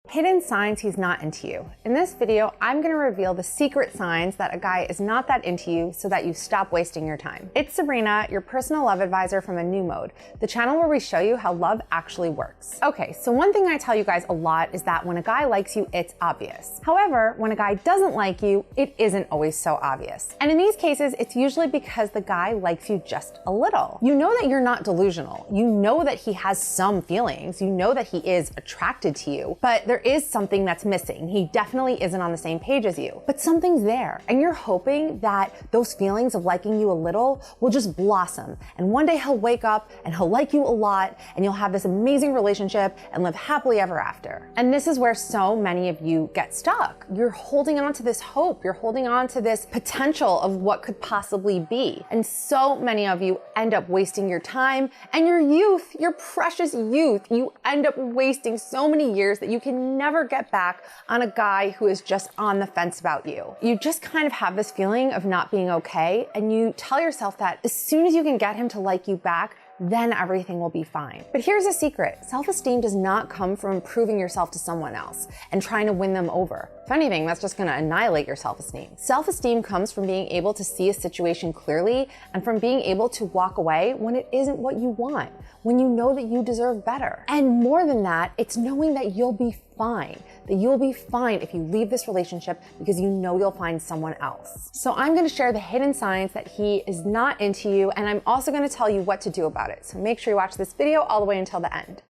Hidden signs he's not into you. In this video, I'm gonna reveal the secret signs that a guy is not that into you so that you stop wasting your time. It's Sabrina, your personal love advisor from A New Mode, the channel where we show you how love actually works. Okay, so one thing I tell you guys a lot is that when a guy likes you, it's obvious. However, when a guy doesn't like you, it isn't always so obvious. And in these cases, it's usually because the guy likes you just a little. You know that you're not delusional. You know that he has some feelings. You know that he is attracted to you, but there is something that's missing. He definitely isn't on the same page as you, but something's there. And you're hoping that those feelings of liking you a little will just blossom. And one day he'll wake up and he'll like you a lot and you'll have this amazing relationship and live happily ever after. And this is where so many of you get stuck. You're holding on to this hope. You're holding on to this potential of what could possibly be. And so many of you end up wasting your time and your youth, your precious youth. You end up wasting so many years that you can never get back on a guy who is just on the fence about you. You just kind of have this feeling of not being okay, and you tell yourself that as soon as you can get him to like you back, then everything will be fine. But here's a secret. Self-esteem does not come from proving yourself to someone else and trying to win them over. If anything, that's just gonna annihilate your self-esteem. Self-esteem comes from being able to see a situation clearly and from being able to walk away when it isn't what you want, when you know that you deserve better. And more than that, it's knowing that you'll be fine, that you'll be fine if you leave this relationship because you know you'll find someone else. So I'm gonna share the hidden signs that he is not into you, and I'm also gonna tell you what to do about it. So make sure you watch this video all the way until the end.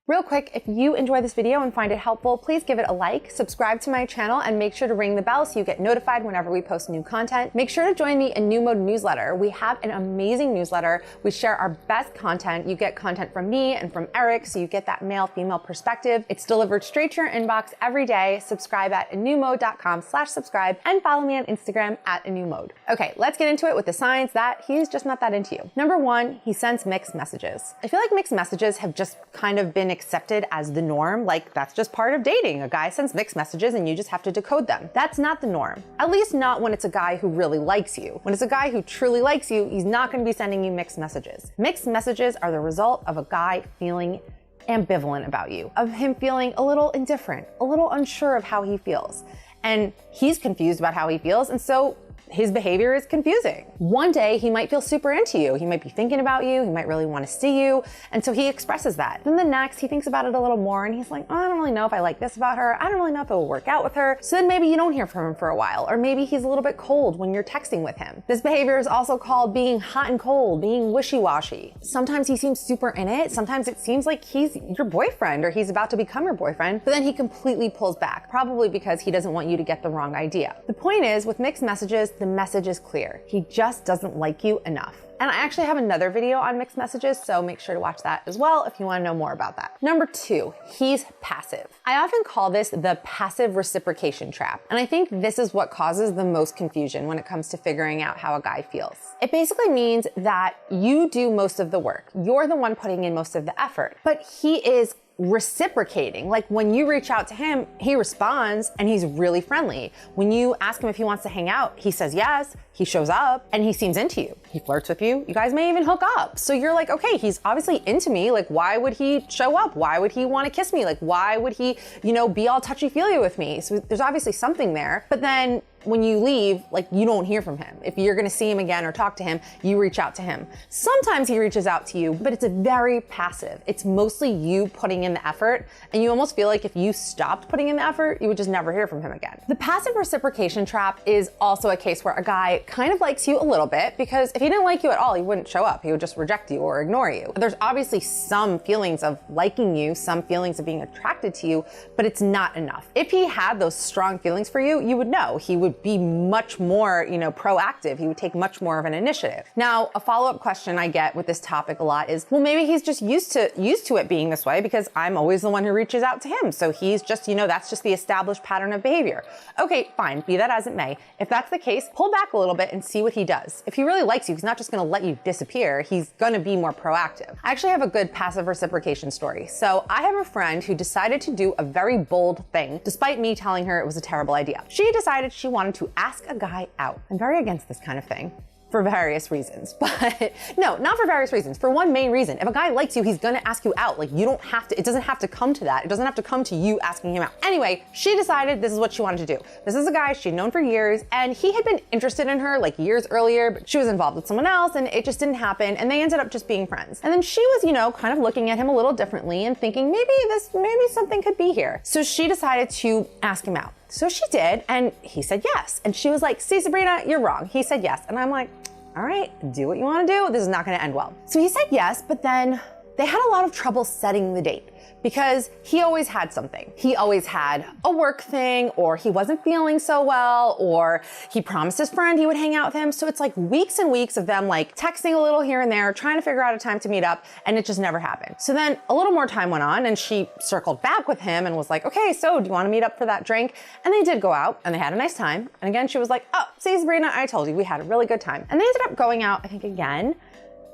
Real quick, if you enjoy this video and find it helpful, please give it a like, subscribe to my channel, and make sure to ring the bell so you get notified whenever we post new content. Make sure to join the A New Mode newsletter. We have an amazing newsletter. We share our best content. You get content from me and from Eric, so you get that male-female perspective. It's delivered straight to your inbox every day. Subscribe at anewmode.com/subscribe and follow me on Instagram at A New Mode. Okay, let's get into it with the signs that he's just not that into you. Number one, he sends mixed messages. I feel like mixed messages have just kind of been accepted as the norm, like that's just part of dating. A guy sends mixed messages and you just have to decode them. That's not the norm. At least not when it's a guy who really likes you. When it's a guy who truly likes you, he's not going to be sending you mixed messages. Mixed messages are the result of a guy feeling ambivalent about you, of him feeling a little indifferent, a little unsure of how he feels. And he's confused about how he feels, and so his behavior is confusing. One day he might feel super into you. He might be thinking about you. He might really want to see you. And so he expresses that. Then the next he thinks about it a little more and he's like, oh, I don't really know if I like this about her. I don't really know if it will work out with her. So then maybe you don't hear from him for a while, or maybe he's a little bit cold when you're texting with him. This behavior is also called being hot and cold, being wishy-washy. Sometimes he seems super in it. Sometimes it seems like he's your boyfriend or he's about to become your boyfriend, but then he completely pulls back, probably because he doesn't want you to get the wrong idea. The point is, with mixed messages, the message is clear. He just doesn't like you enough. And I actually have another video on mixed messages, so make sure to watch that as well if you want to know more about that. Number two, he's passive. I often call this the passive reciprocation trap. And I think this is what causes the most confusion when it comes to figuring out how a guy feels. It basically means that you do most of the work. You're the one putting in most of the effort, but he is reciprocating. Like when you reach out to him, he responds and he's really friendly. When you ask him if he wants to hang out, he says yes, he shows up and he seems into you. He flirts with you. You guys may even hook up. So you're like, okay, he's obviously into me. Like, why would he show up? Why would he want to kiss me? Like, why would he, be all touchy-feely with me? So there's obviously something there. But then when you leave, like, you don't hear from him. If you're gonna see him again or talk to him, you reach out to him. Sometimes he reaches out to you, but it's very passive. It's mostly you putting in the effort, and you almost feel like if you stopped putting in the effort, you would just never hear from him again. The passive reciprocation trap is also a case where a guy kind of likes you a little bit, because if he didn't like you at all, he wouldn't show up. He would just reject you or ignore you. There's obviously some feelings of liking you, some feelings of being attracted to you, but it's not enough. If he had those strong feelings for you, you would know. He would be much more, proactive. He would take much more of an initiative. Now, a follow-up question I get with this topic a lot is, well, maybe he's just used to it being this way because I'm always the one who reaches out to him. So he's just, that's just the established pattern of behavior. Okay, fine, be that as it may. If that's the case, pull back a little bit and see what he does. If he really likes you, he's not just gonna let you disappear. He's gonna be more proactive. I actually have a good passive reciprocation story. So I have a friend who decided to do a very bold thing, despite me telling her it was a terrible idea. She decided she wanted to ask a guy out. I'm very against this kind of thing. for various reasons, but no, not for various reasons. For one main reason, if a guy likes you, he's gonna ask you out. Like, you don't have to, it doesn't have to come to that. It doesn't have to come to you asking him out. Anyway, she decided this is what she wanted to do. This is a guy she'd known for years, and he had been interested in her like years earlier, but she was involved with someone else and it just didn't happen, and they ended up just being friends. And then she was, you know, kind of looking at him a little differently and thinking maybe something could be here. So she decided to ask him out. So she did, and he said yes. And she was like, see, Sabrina, you're wrong. He said yes. And I'm like, all right, do what you want to do. This is not going to end well. So he said yes, but then they had a lot of trouble setting the date because he always had something. He always had a work thing, or he wasn't feeling so well, or he promised his friend he would hang out with him. So it's like weeks and weeks of them like texting a little here and there, trying to figure out a time to meet up, and it just never happened. So then a little more time went on and she circled back with him and was like, okay, so do you want to meet up for that drink? And they did go out and they had a nice time. And again, she was like, oh, see, Sabrina, I told you, we had a really good time. And they ended up going out, I think again,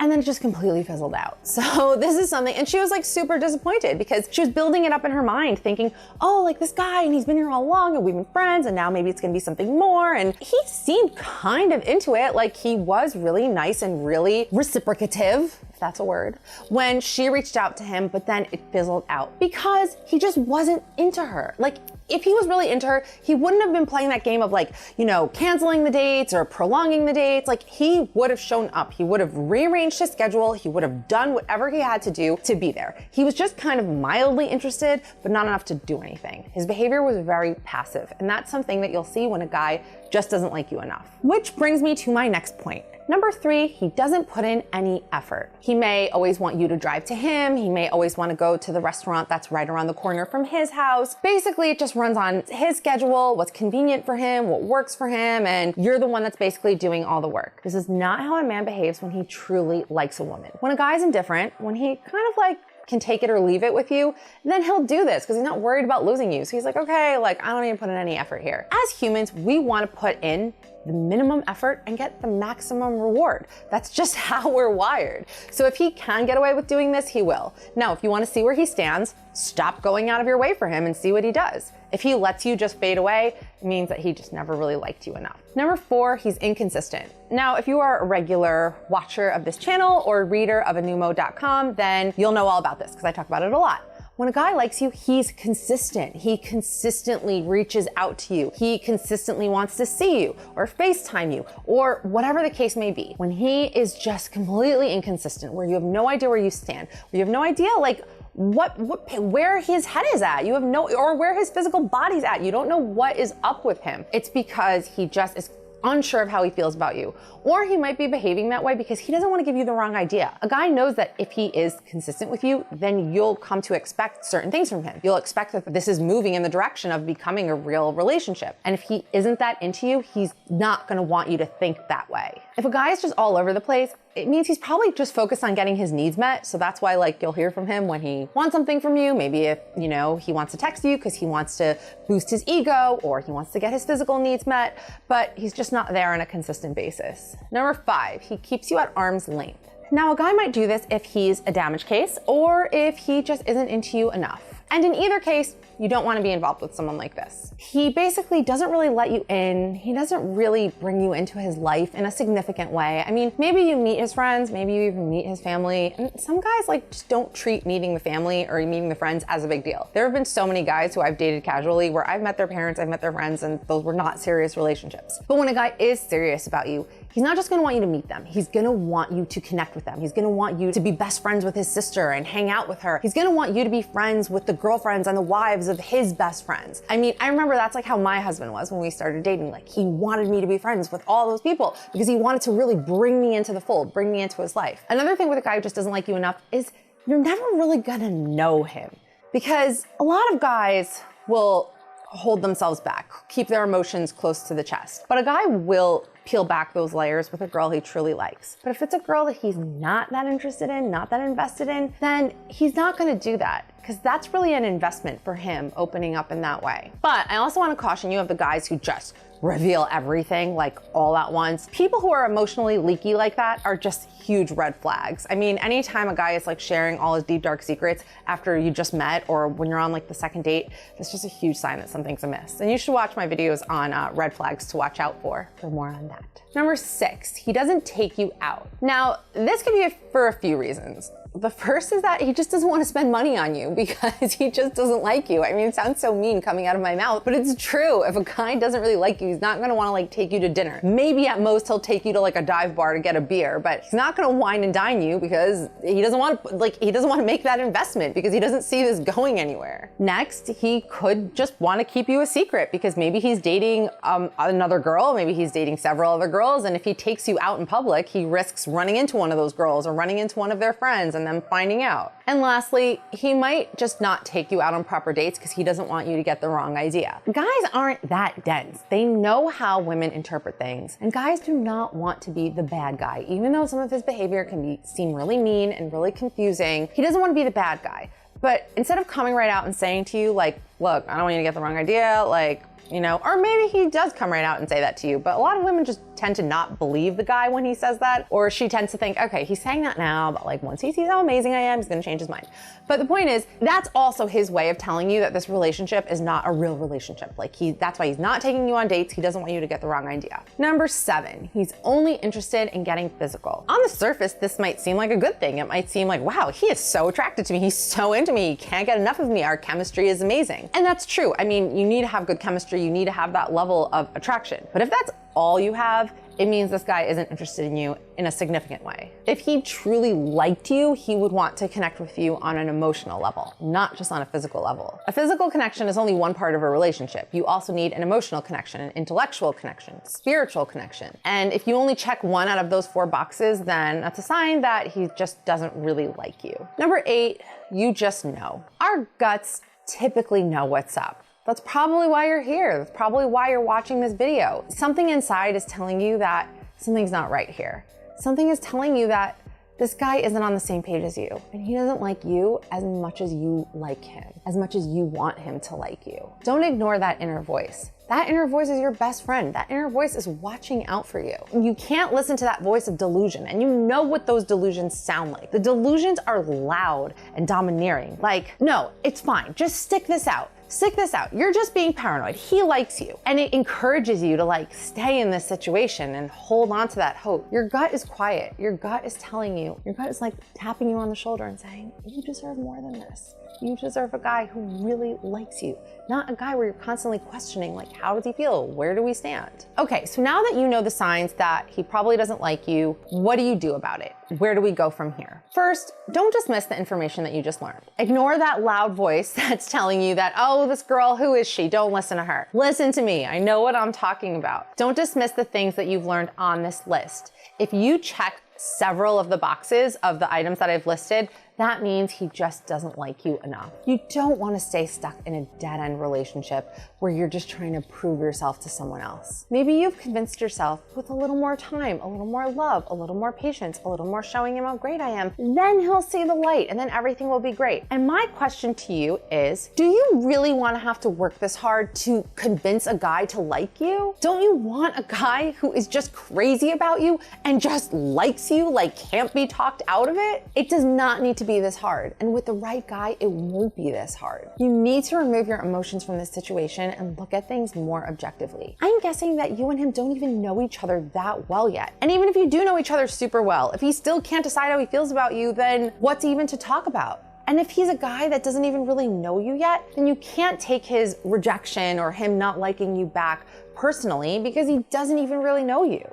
and then it just completely fizzled out. So this is something, and she was like super disappointed because she was building it up in her mind thinking, oh, like this guy, and he's been here all along and we've been friends, and now maybe it's gonna be something more. And he seemed kind of into it, like he was really nice and really reciprocative, if that's a word, when she reached out to him, but then it fizzled out because he just wasn't into her. Like, if he was really into her, he wouldn't have been playing that game of like, you know, canceling the dates or prolonging the dates. Like, he would have shown up. He would have rearranged his schedule. He would have done whatever he had to do to be there. He was just kind of mildly interested, but not enough to do anything. His behavior was very passive, and that's something that you'll see when a guy just doesn't like you enough. Which brings me to my next point. Number 3, he doesn't put in any effort. He may always want you to drive to him. He may always want to go to the restaurant that's right around the corner from his house. Basically, it just runs on his schedule, what's convenient for him, what works for him, and you're the one that's basically doing all the work. This is not how a man behaves when he truly likes a woman. When a guy's indifferent, when he kind of like can take it or leave it with you, then he'll do this because he's not worried about losing you. So he's like, okay, like I don't even put in any effort here. As humans, we want to put in the minimum effort and get the maximum reward. That's just how we're wired. So if he can get away with doing this, he will. Now, if you want to see where he stands, stop going out of your way for him and see what he does. If he lets you just fade away, it means that he just never really liked you enough. Number 4, he's inconsistent. Now, if you are a regular watcher of this channel or reader of anewmo.com, then you'll know all about this because I talk about it a lot. When a guy likes you, he's consistent. He consistently reaches out to you. He consistently wants to see you or FaceTime you or whatever the case may be. When he is just completely inconsistent, where you have no idea where you stand, where you have no idea like where his head is at, you have no, or where his physical body's at. You don't know what is up with him. It's because he just is unsure of how he feels about you. Or he might be behaving that way because he doesn't want to give you the wrong idea. A guy knows that if he is consistent with you, then you'll come to expect certain things from him. You'll expect that this is moving in the direction of becoming a real relationship. And if he isn't that into you, he's not going to want you to think that way. If a guy is just all over the place, it means he's probably just focused on getting his needs met. So that's why like you'll hear from him when he wants something from you. Maybe if, you know, he wants to text you because he wants to boost his ego or he wants to get his physical needs met, but he's just not there on a consistent basis. Number 5, he keeps you at arm's length. Now, a guy might do this if he's a damage case or if he just isn't into you enough. And in either case, you don't want to be involved with someone like this. He basically doesn't really let you in. He doesn't really bring you into his life in a significant way. I mean, maybe you meet his friends, maybe you even meet his family. And some guys like just don't treat meeting the family or meeting the friends as a big deal. There have been so many guys who I've dated casually where I've met their parents, I've met their friends, and those were not serious relationships. But when a guy is serious about you, he's not just gonna want you to meet them. He's gonna want you to connect with them. He's gonna want you to be best friends with his sister and hang out with her. He's gonna want you to be friends with the girlfriends and the wives of his best friends. I mean, I remember that's like how my husband was when we started dating. Like, he wanted me to be friends with all those people because he wanted to really bring me into the fold, bring me into his life. Another thing with a guy who just doesn't like you enough is you're never really gonna know him, because a lot of guys will hold themselves back, keep their emotions close to the chest. But a guy will peel back those layers with a girl he truly likes. But if it's a girl that he's not that interested in, not that invested in, then he's not gonna do that, because that's really an investment for him opening up in that way. But I also want to caution you of the guys who just reveal everything like all at once. People who are emotionally leaky like that are just huge red flags. I mean, anytime a guy is like sharing all his deep dark secrets after you just met or when you're on like the second date, that's just a huge sign that something's amiss. And you should watch my videos on red flags to watch out for more on that. that. Number 6, he doesn't take you out. Now, this could be for a few reasons. The first is that he just doesn't want to spend money on you because he just doesn't like you. I mean, it sounds so mean coming out of my mouth, but it's true. If a guy doesn't really like you, he's not going to want to like take you to dinner. Maybe at most he'll take you to like a dive bar to get a beer, but he's not going to wine and dine you because he doesn't want to make that investment because he doesn't see this going anywhere. Next, he could just want to keep you a secret because maybe he's dating another girl, maybe he's dating several other girls, and if he takes you out in public, he risks running into one of those girls or running into one of their friends and them finding out. And lastly, he might just not take you out on proper dates because he doesn't want you to get the wrong idea. Guys aren't that dense. They know how women interpret things, and guys do not want to be the bad guy. Even though some of his behavior can seem really mean and really confusing, he doesn't want to be the bad guy. But instead of coming right out and saying to you, like, look, I don't want you to get the wrong idea, like, you know, or maybe he does come right out and say that to you, but a lot of women just tend to not believe the guy when he says that, or she tends to think, okay, he's saying that now, but like once he sees how amazing I am, he's gonna change his mind. But the point is, that's also his way of telling you that this relationship is not a real relationship. Like that's why he's not taking you on dates. He doesn't want you to get the wrong idea. Number 7, he's only interested in getting physical. On the surface, this might seem like a good thing. It might seem like, wow, he is so attracted to me. He's so into me. He can't get enough of me. Our chemistry is amazing. And that's true. I mean, you need to have good chemistry. You need to have that level of attraction. But if that's all you have, it means this guy isn't interested in you in a significant way. If he truly liked you, he would want to connect with you on an emotional level, not just on a physical level. A physical connection is only one part of a relationship. You also need an emotional connection, an intellectual connection, spiritual connection. And if you only check one out of those 4 boxes, then that's a sign that he just doesn't really like you. Number 8, you just know. Our guts typically know what's up. That's probably why you're here. That's probably why you're watching this video. Something inside is telling you that something's not right here. Something is telling you that this guy isn't on the same page as you, and he doesn't like you as much as you like him, as much as you want him to like you. Don't ignore that inner voice. That inner voice is your best friend. That inner voice is watching out for you. You can't listen to that voice of delusion, and you know what those delusions sound like. The delusions are loud and domineering. Like, no, it's fine. Just stick this out. Stick this out. You're just being paranoid. He likes you. And it encourages you to like stay in this situation and hold on to that hope. Your gut is quiet. Your gut is telling you, your gut is like tapping you on the shoulder and saying, you deserve more than this. You deserve a guy who really likes you, not a guy where you're constantly questioning, like, how does he feel? Where do we stand? Okay, so now that you know the signs that he probably doesn't like you, what do you do about it? Where do we go from here? First, don't dismiss the information that you just learned. Ignore that loud voice that's telling you that, oh, this girl, who is she? Don't listen to her. Listen to me. I know what I'm talking about. Don't dismiss the things that you've learned on this list. If you check several of the boxes of the items that I've listed, that means he just doesn't like you enough. You don't want to stay stuck in a dead-end relationship where you're just trying to prove yourself to someone else. Maybe you've convinced yourself with a little more time, a little more love, a little more patience, a little more showing him how great I am, then he'll see the light and then everything will be great. And my question to you is, do you really want to have to work this hard to convince a guy to like you? Don't you want a guy who is just crazy about you and just likes you, like can't be talked out of it? It does not need to be this hard, and with the right guy, it won't be this hard. You need to remove your emotions from this situation and look at things more objectively. I'm guessing that you and him don't even know each other that well yet. And even if you do know each other super well, if he still can't decide how he feels about you, then what's even to talk about? And if he's a guy that doesn't even really know you yet, then you can't take his rejection or him not liking you back personally because he doesn't even really know you.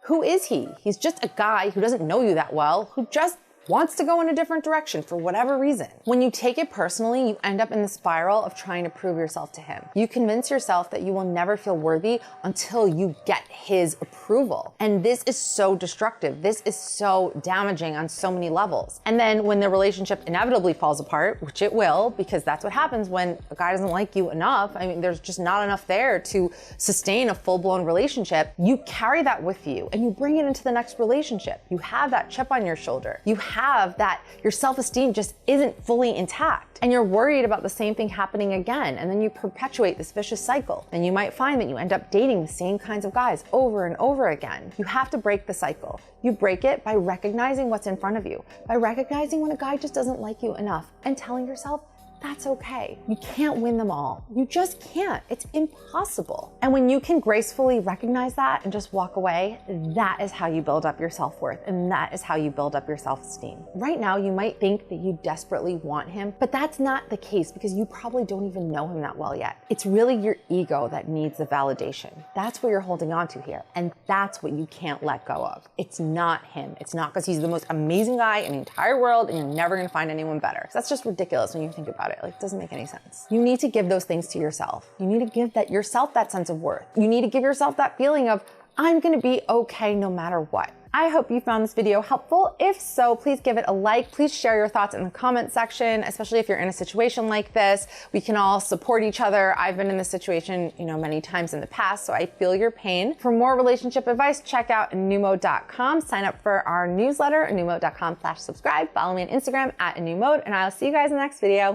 Who is he? He's just a guy who doesn't know you that well, who just wants to go in a different direction for whatever reason. When you take it personally, you end up in the spiral of trying to prove yourself to him. You convince yourself that you will never feel worthy until you get his approval. And this is so destructive. This is so damaging on so many levels. And then when the relationship inevitably falls apart, which it will, because that's what happens when a guy doesn't like you enough, I mean, there's just not enough there to sustain a full-blown relationship, you carry that with you and you bring it into the next relationship. You have that chip on your shoulder. You have that your self-esteem just isn't fully intact and you're worried about the same thing happening again, and then you perpetuate this vicious cycle. And you might find that you end up dating the same kinds of guys over and over again. You have to break the cycle. You break it by recognizing what's in front of you, by recognizing when a guy just doesn't like you enough and telling yourself, that's okay. You can't win them all. You just can't. It's impossible. And when you can gracefully recognize that and just walk away, that is how you build up your self-worth, and that is how you build up your self-esteem. Right now, you might think that you desperately want him, but that's not the case because you probably don't even know him that well yet. It's really your ego that needs the validation. That's what you're holding on to here, and that's what you can't let go of. It's not him. It's not because he's the most amazing guy in the entire world and you're never gonna find anyone better. That's just ridiculous when you think about it. Like, it doesn't make any sense. You need to give those things to yourself. You need to give yourself that sense of worth. You need to give yourself that feeling of, I'm gonna be okay no matter what. I hope you found this video helpful. If so, please give it a like. Please share your thoughts in the comment section, especially if you're in a situation like this. We can all support each other. I've been in this situation, many times in the past, so I feel your pain. For more relationship advice, check out anewmode.com. Sign up for our newsletter, anewmode.com/subscribe. Follow me on Instagram @anewmode, and I'll see you guys in the next video.